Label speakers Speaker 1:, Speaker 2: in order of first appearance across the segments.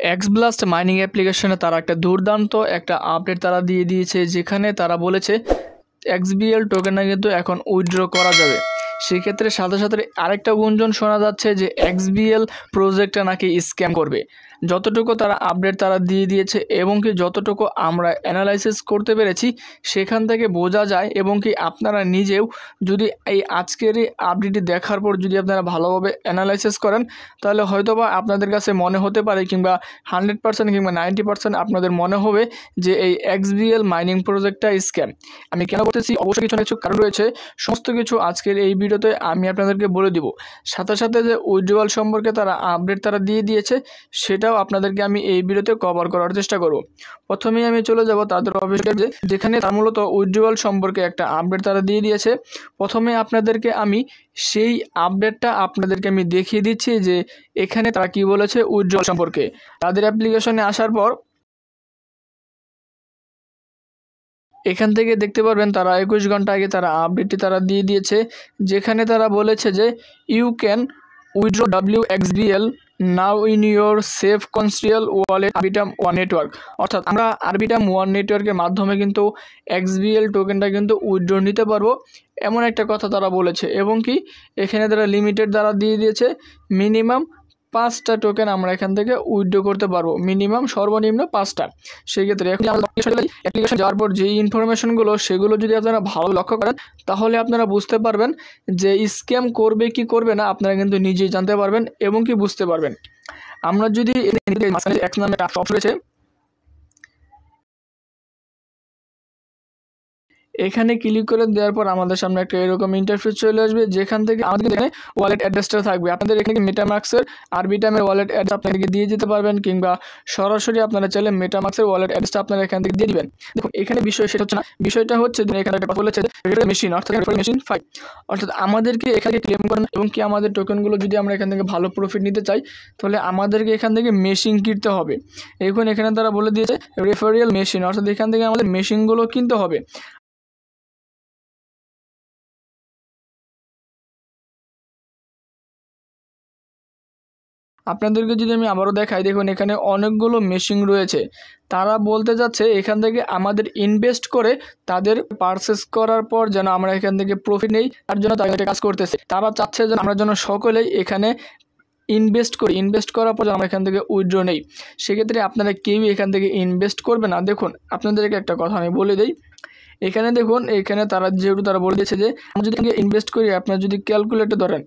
Speaker 1: এক্সব্লাস্ট mining অ্যাপ্লিকেশনে তারা একটা দুর্দান্ত একটা আপডেট তারা দিয়ে দিয়েছে, যেখানে তারা বলেছে এক্সবিএল টোকেনটা কিন্তু এখন উইথড্র করা যাবে। সেক্ষেত্রে সাথে সাথে আরেকটা গুঞ্জন শোনা যাচ্ছে যে এক্সবিএল প্রজেক্টটা নাকি স্ক্যাম করবে। যতটুকু তারা আপডেট তারা দিয়ে দিয়েছে এবং কি যতটুকু আমরা অ্যানালাইসিস করতে পেরেছি সেখান থেকে বোঝা যায়, এবং কি আপনারা নিজেও যদি এই আজকের এই আপডেটটি দেখার পর যদি আপনারা ভালোভাবে অ্যানালাইসিস করেন তাহলে হয়তোবা আপনাদের কাছে মনে হতে পারে, কিংবা 100% কিংবা 90% আপনাদের মনে হবে যে এই এক্সবিএল মাইনিং প্রজেক্টটা স্ক্যাম। আমি কেন বলতেছি, অবশ্যই কিছু না কিছু কারণ রয়েছে। সমস্ত কিছু আজকের এই ভিডিওতে আমি আপনাদেরকে বলে দিব। সাথে সাথে যে উইথড্রয়াল সম্পর্কে তারা আপডেট তারা দিয়ে দিয়েছে সেটাও আপনাদেরকে আমি এই ভিডিওতে কভার করার চেষ্টা করব। প্রথমেই আমি চলে যাব তাদের অফিসে, যেখানে তারা মূলত উইথড্রয়াল সম্পর্কে একটা আপডেট তারা দিয়ে দিয়েছে। প্রথমে আপনাদেরকে আমি সেই আপডেটটা আপনাদেরকে আমি দেখিয়ে দিচ্ছি যে এখানে তারা কি বলেছে উইথড্রয়াল সম্পর্কে। তাদের অ্যাপ্লিকেশনে আসার পর এখান থেকে দেখতে পারবেন তারা 21 ঘন্টা আগে তারা আপডেটটি তারা দিয়ে দিয়েছে, যেখানে তারা বলেছে যে you can withdraw WXBL now in your safe কনস্ট্রিয়াল ওয়ালেট আরবিটাম ওয়ান নেটওয়ার্ক। অর্থাৎ আমরা আরবিটাম ওয়ান নেটওয়ার্কের মাধ্যমে কিন্তু XBL টোকেনটা কিন্তু উইথড্র নিতে পারবো, এমন একটা কথা তারা বলেছে। এবং কি এখানে তারা লিমিটেড দ্বারা দিয়ে দিয়েছে, মিনিমাম 5টা টোকেন আমরা এখান থেকে উইথড্র করতে পারবো, মিনিমাম সর্বনিম্ন 5টা। সেই ক্ষেত্রে এখন অ্যাপ্লিকেশন যাওয়ার পর যে ইনফরমেশনগুলো সেগুলো যদি আপনারা ভালো লক্ষ্য করেন তাহলে আপনারা বুঝতে পারবেন যে স্ক্যাম করবে কি করবে না, আপনারা কিন্তু নিজেই জানতে পারবেন এবং কি বুঝতে পারবেন। আমরা যদি এক নামে একটা অপশন রয়েছে, এখানে ক্লিক করে দেওয়ার পর আমাদের সামনে একটা এরকম ইন্টারফেস চলে আসবে, যেখান থেকে আমাদের এখানে ওয়ালেট অ্যাড্রেসটা থাকবে। আপনাদের এখানে মেটামাক্সের আরবিটামের ওয়ালেট অ্যাড্রেস আপনাদেরকে দিয়ে যেতে পারবেন, কিংবা সরাসরি আপনারা চাইলে মেটামাক্সের ওয়ালেট অ্যাড্রেসটা আপনারা এখান থেকে দিয়ে দিবেন। দেখুন এখানে বিষয় সেটা হচ্ছে না, বিষয়টা হচ্ছে এখানে একটা কথা বলেছে মেশিন, অর্থাৎ মেশিন 5, অর্থাৎ আমাদেরকে এখানে ক্লেম করেন এবং কি আমাদের টোকেনগুলো যদি আমরা এখান থেকে ভালো প্রফিট নিতে চাই তাহলে আমাদেরকে এখান থেকে মেশিন কিনতে হবে। এখন এখানে তারা বলে দিয়েছে রেফারিয়াল মেশিন, অর্থাৎ এখান থেকে আমাদের মেশিনগুলো কিনতে হবে। আপনাদেরকে যদি আমি আবারও দেখাই, দেখুন এখানে অনেকগুলো মেশিন রয়েছে। তারা বলতে যাচ্ছে এখান থেকে আমাদের ইনভেস্ট করে তাদের পারচেস করার পর যেন আমরা এখান থেকে প্রফিট নেই, তার জন্য তারা কাজ করতেছে। তারা চাচ্ছে যেন আমরা যেন সকলেই এখানে ইনভেস্ট করি, ইনভেস্ট করার পর আমরা এখান থেকে উইথড্র নেই। সেক্ষেত্রে আপনারা কেউই এখান থেকে ইনভেস্ট করবে না। দেখুন আপনাদেরকে একটা কথা আমি বলে দিই, এখানে দেখুন এখানে তারা যেহেতু তারা বলে দিয়েছে যে আমরা যদি ইনভেস্ট করি, আপনার যদি ক্যালকুলেটর ধরেন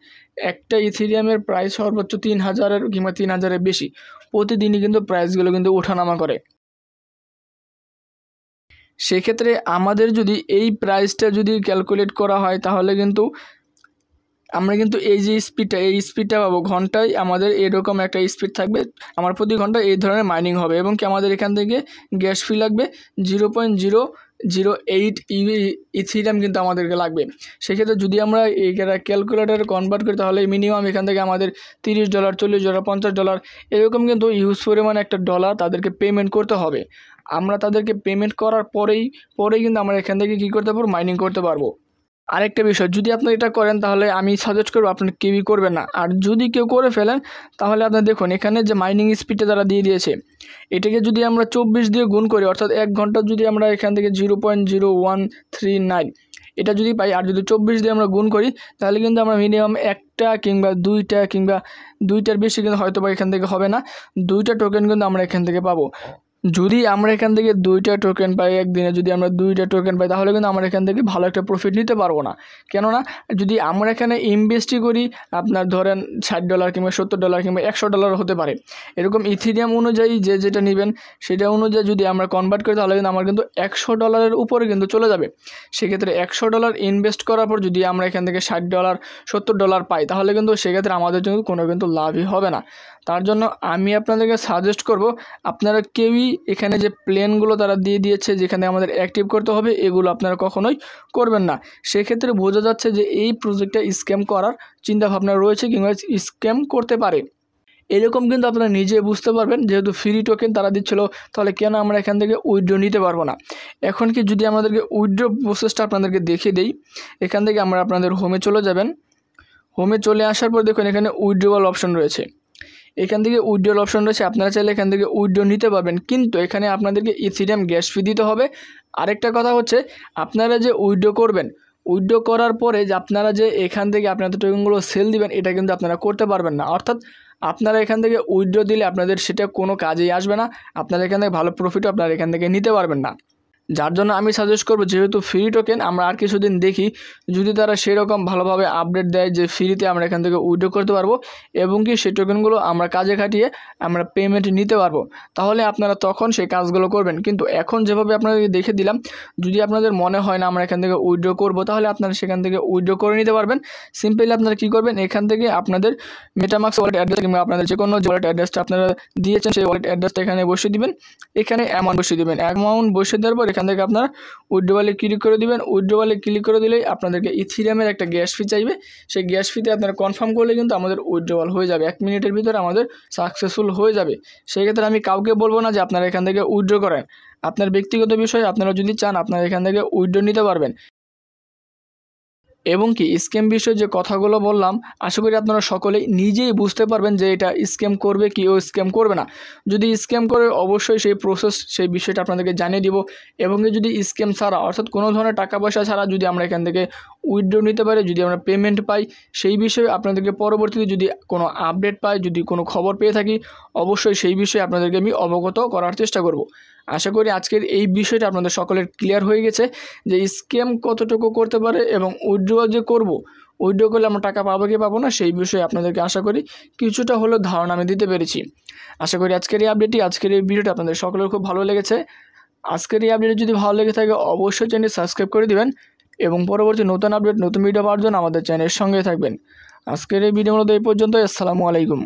Speaker 1: একটা ইথেরিয়ামের প্রাইস সর্বোচ্চ 3000 কিংবা 3000-এর বেশি, প্রতিদিনই কিন্তু প্রাইসগুলো কিন্তু ওঠানামা করে। সেক্ষেত্রে আমাদের যদি এই প্রাইসটা যদি ক্যালকুলেট করা হয় তাহলে কিন্তু আমরা কিন্তু এই যে স্পিডটা পাবো, ঘন্টায় আমাদের এরকম একটা স্পিড থাকবে, আমার প্রতি ঘন্টায় এই ধরনের মাইনিং হবে। এবং কি আমাদের এখান থেকে গ্যাস ফি লাগবে 0.008 ইথিরিয়াম কিন্তু আমাদেরকে লাগবে। সেক্ষেত্রে যদি আমরা এই ক্যালকুলেটারে কনভার্ট করি তাহলে মিনিমাম এখান থেকে আমাদের $30, $40, $50 এরকম কিন্তু হিউজ পরিমাণে একটা ডলার তাদেরকে পেমেন্ট করতে হবে। আমরা তাদেরকে পেমেন্ট করার পরেই কিন্তু আমরা এখান থেকে কী করতে পারবো, মাইনিং করতে পারবো। আরেকটা বিষয়, যদি আপনি এটা করেন তাহলে আমি সাজেস্ট করবো আপনি কেউই করবেন না। আর যদি কেউ করে ফেলেন তাহলে আপনি দেখুন এখানে যে মাইনিং স্পিডটা তারা দিয়ে দিয়েছে, এটাকে যদি আমরা 24 দিয়ে গুণ করি, অর্থাৎ 1 ঘন্টা যদি আমরা এখান থেকে 0.0139 এটা যদি পাই, আর যদি 24 দিয়ে আমরা গুণ করি তাহলে কিন্তু আমরা মিনিমাম একটা কিংবা দুইটার বেশি কিন্তু হয়তো বা এখান থেকে হবে না, 2টা টোকেন কিন্তু আমরা এখান থেকে পাবো। যদি আমরা এখান থেকে 2টা টোকেন পাই, একদিনে যদি আমরা 2টা টোকেন পাই তাহলে কিন্তু আমরা এখান থেকে ভালো একটা প্রফিট নিতে পারবো না। কেননা যদি আমরা এখানে ইনভেস্টই করি, আপনার ধরেন $60 কিংবা $70 কিংবা $100 হতে পারে, এরকম ইথিরিয়াম অনুযায়ী যে যেটা নেবেন সেটা অনুযায়ী যদি আমরা কনভার্ট করি তাহলে কিন্তু আমার কিন্তু $100 উপরে কিন্তু চলে যাবে। সেক্ষেত্রে $100 ইনভেস্ট করার পর যদি আমরা এখান থেকে $60 $70 পাই তাহলে কিন্তু সেক্ষেত্রে আমাদের জন্য কোনো কিন্তু লাভই হবে না। তার জন্য আমি আপনাদেরকে সাজেস্ট করব আপনারা কেউই এখানে যে প্ল্যানগুলো তারা দিয়ে দিয়েছে যেখানে আমাদের অ্যাক্টিভ করতে হবে এগুলো আপনারা কখনোই করবেন না। সেক্ষেত্রে বোঝা যাচ্ছে যে এই প্রজেক্টটা স্ক্যাম করার চিন্তাভাবনা রয়েছে কিংবা স্ক্যাম করতে পারে। এরকম কিন্তু আপনারা নিজে বুঝতে পারবেন, যেহেতু ফ্রি টোকেন তারা দিচ্ছিল তাহলে কেন আমরা এখান থেকে উইথড্র নিতে পারবো না। এখন কি যদি আমাদেরকে উইথড্র প্রসেসটা আপনাদেরকে দেখিয়ে দেই, এখান থেকে আমরা আপনাদের হোমে চলে যাবেন। হোমে চলে আসার পর দেখুন এখানে উইথড্রয়াল অপশন রয়েছে, এখান থেকে উইথড্রল অপশন রয়েছে, আপনারা চাইলে এখান থেকে উইথড্র নিতে পারবেন, কিন্তু এখানে আপনাদেরকে ইথিরিয়াম গ্যাস ফি দিতে হবে। আরেকটা কথা হচ্ছে, আপনারা যে উইথড্র করবেন, উইথড্র করার পরে যে আপনারা যে এখান থেকে আপনাদের টোকেনগুলো সেল দিবেন, এটা কিন্তু আপনারা করতে পারবেন না। অর্থাৎ আপনারা এখান থেকে উইথড্র দিলে আপনাদের সেটা কোনো কাজেই আসবে না, আপনারা এখান থেকে ভালো প্রফিটও আপনারা এখান থেকে নিতে পারবেন না। যার জন্য আমি সাজেস্ট করব, যেহেতু ফ্রি টোকেন, আমরা আর কিছুদিন দেখি যদি তারা সেরকম ভালোভাবে আপডেট দেয় যে ফ্রিতে আমরা এখান থেকে উইথড্র করতে পারবো এবং কি সেই টোকেনগুলো আমরা কাজে খাটিয়ে আমরা পেমেন্ট নিতে পারবো, তাহলে আপনারা তখন সেই কাজগুলো করবেন। কিন্তু এখন যেভাবে আপনাদেরকে দেখে দিলাম, যদি আপনাদের মনে হয় না আমরা এখান থেকে উইথড্র করবো, তাহলে আপনারা সেখান থেকে উইথড্র করে নিতে পারবেন। সিম্পলি আপনারা কী করবেন, এখান থেকে আপনাদের মেটামাক্স ওয়ালেট অ্যাড্রেস কিংবা আপনাদের যে কোনো ওয়ালেট অ্যাড্রেসটা আপনারা দিয়েছেন সেই ওয়ালেট অ্যাড্রেসটা এখানে বসিয়ে দিবেন, এখানে অ্যামাউন্ট বসিয়ে দেবেন। অ্যামাউন্ট বসিয়ে দেওয়ার পর এখান থেকে আপনারা উইথড্রলে ক্লিক করে দিবেন। উইথড্রলে ক্লিক করে দিলেই আপনাদেরকে ইথিরিয়ামের একটা গ্যাস ফি চাইবে, সেই গ্যাস ফিতে আপনারা কনফার্ম করলে কিন্তু আমাদের উইথড্রল হয়ে যাবে, 1 মিনিটের ভিতরে আমাদের সাকসেসফুল হয়ে যাবে। সেই ক্ষেত্রে আমি কাউকে বলবো না যে আপনারা এখান থেকে উইথড্র করেন, আপনার ব্যক্তিগত বিষয়, আপনারা যদি চান আপনারা এখান থেকে উইথড্র নিতে পারবেন। এবং কি স্ক্যাম বিষয়ে যে কথাগুলো বললাম, আশা করি আপনারা সকলেই নিজেই বুঝতে পারবেন যে এটা স্ক্যাম করবে কি ও স্ক্যাম করবে না। যদি স্ক্যাম করে অবশ্যই সেই প্রসেস, সেই বিষয়টা আপনাদেরকে জানিয়ে দিব। এবং কি যদি স্ক্যাম ছাড়া, অর্থাৎ কোনো ধরনের টাকা পয়সা ছাড়া যদি আমরা এখান থেকে উইথড্র নিতে পারি, যদি আমরা পেমেন্ট পাই, সেই বিষয়ে আপনাদেরকে পরবর্তীতে যদি কোনো আপডেট পাই, যদি কোনো খবর পেয়ে থাকি, অবশ্যই সেই বিষয়ে আপনাদেরকে আমি অবগত করার চেষ্টা করব। আশা করি আজকের এই বিষয়টা আপনাদের সকলের ক্লিয়ার হয়ে গেছে যে স্ক্যাম কতটুকু করতে পারে এবং উইথড্র যে করব, উইথড্র করলে আমরা টাকা পাবো কি পাবো না, সেই বিষয়ে আপনাদেরকে আশা করি কিছুটা হলেও ধারণা আমি দিতে পেরেছি। আশা করি আজকের এই আপডেটটি, আজকের এই ভিডিওটা আপনাদের সকলের খুব ভালো লেগেছে। আজকের এই আপডেট যদি ভালো লেগে থাকে অবশ্যই চ্যানেল সাবস্ক্রাইব করে দিবেন এবং পরবর্তী নতুন আপডেট, নতুন ভিডিও পাওয়ার জন্য আমাদের চ্যানেলের সঙ্গে থাকবেন। আজকের এই ভিডিও মূলত এই পর্যন্ত। আসসালামু আলাইকুম।